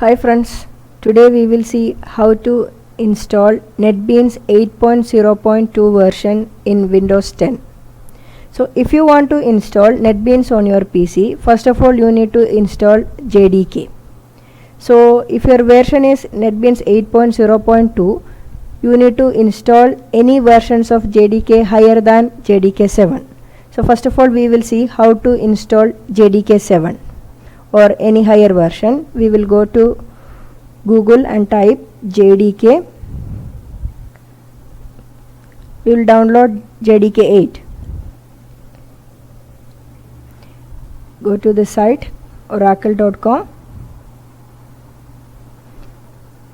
Hi friends, today we will see how to install NetBeans 8.0.2 version in Windows 10. So if you want to install NetBeans on your PC, first of all you need to install JDK. So if your version is NetBeans 8.0.2, you need to install any versions of JDK higher than JDK 7. So first of all we will see how to install JDK 7 or any higher version. We will go to Google and type JDK. We will download JDK 8. Go to the site oracle.com.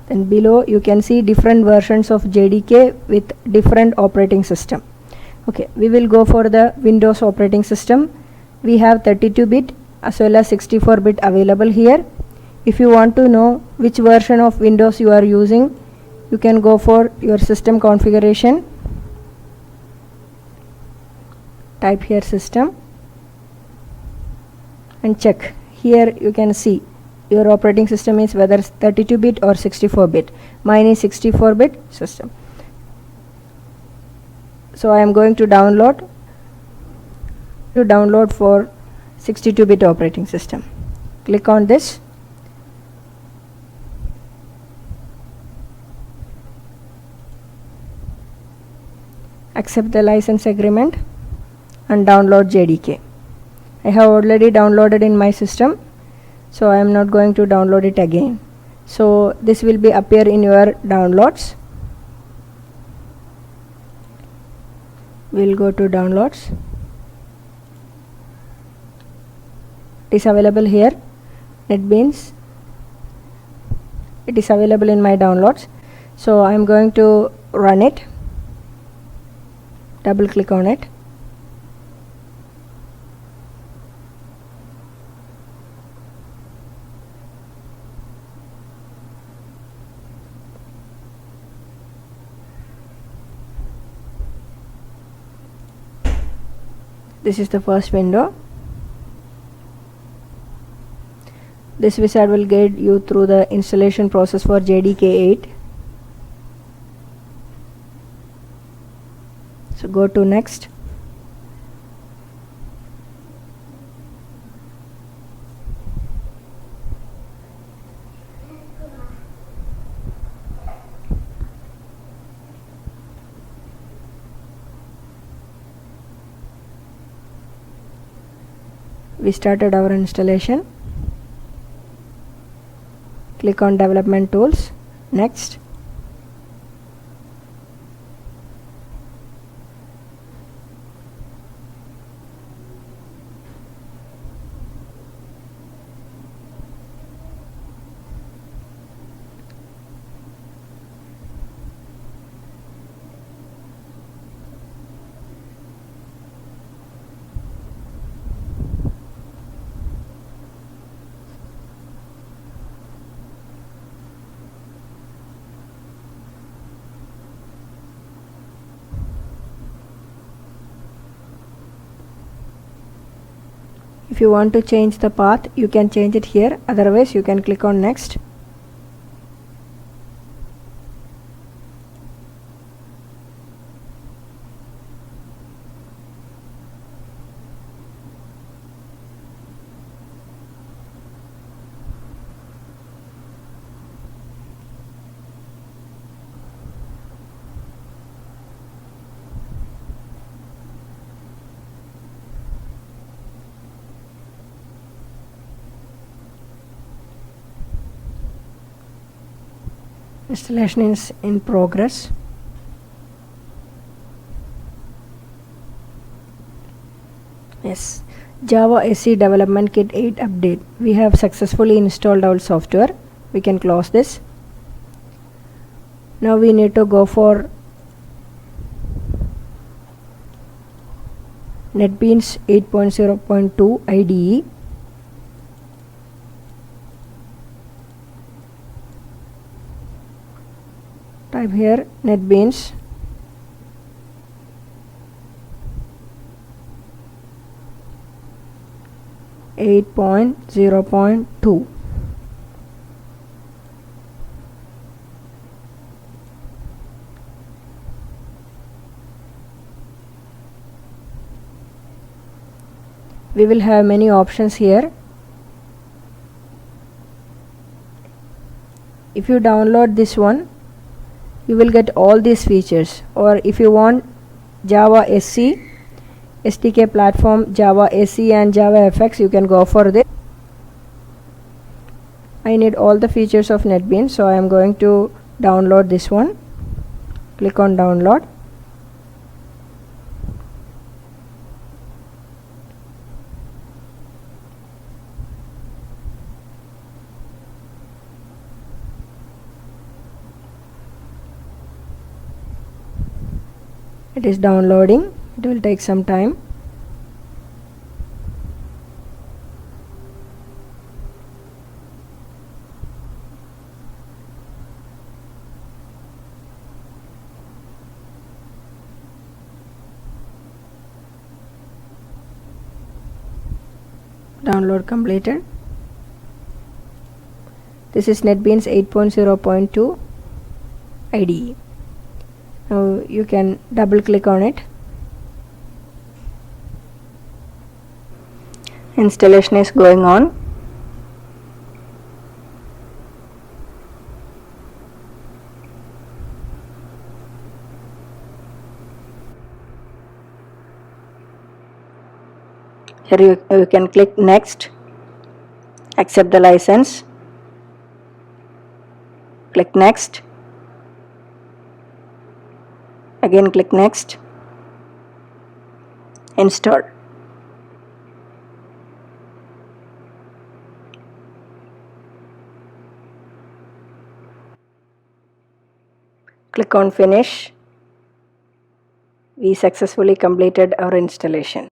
Then below you can see different versions of JDK with different operating system. Okay, we will go for the Windows operating system. We have 32-bit as well as 64-bit available here. If you want to know which version of Windows you are using, you can go for your system configuration. Type here system and check. Here you can see your operating system is whether 32-bit or 64-bit. Mine is 64-bit system. So I am going to download for 62-bit operating system. Click on this. Accept the license agreement and download JDK. I have already downloaded in my system, so I am not going to download it again. So this will be appear in your downloads. We'll go to downloads. It is available here, NetBeans. It is available in my downloads. So I am going to run it. Double click on it. This is the first window. This wizard will guide you through the installation process for JDK 8. So go to next. We started our installation. Click on development tools. Next. If you want to change the path, you can change it here. Otherwise, you can click on next. Installation is in progress. Yes, Java SE Development Kit 8 update. We have successfully installed our software. We can close this. Now we need to go for NetBeans 8.0.2 IDE. Type here NetBeans. .0.2 we will have many options here. If you download this one, you will get all these features. Or if you want Java SE, SDK platform, Java SE and Java FX, you can go for this. I need all the features of NetBeans, so I am going to download this one. Click on download. It is downloading. It will take some time. Download completed. This is NetBeans 8.0.2 IDE. Now you can double click on it. Installation is going on. Here you can click next, accept the license, click next, again click next, install. Click on finish. We successfully completed our installation.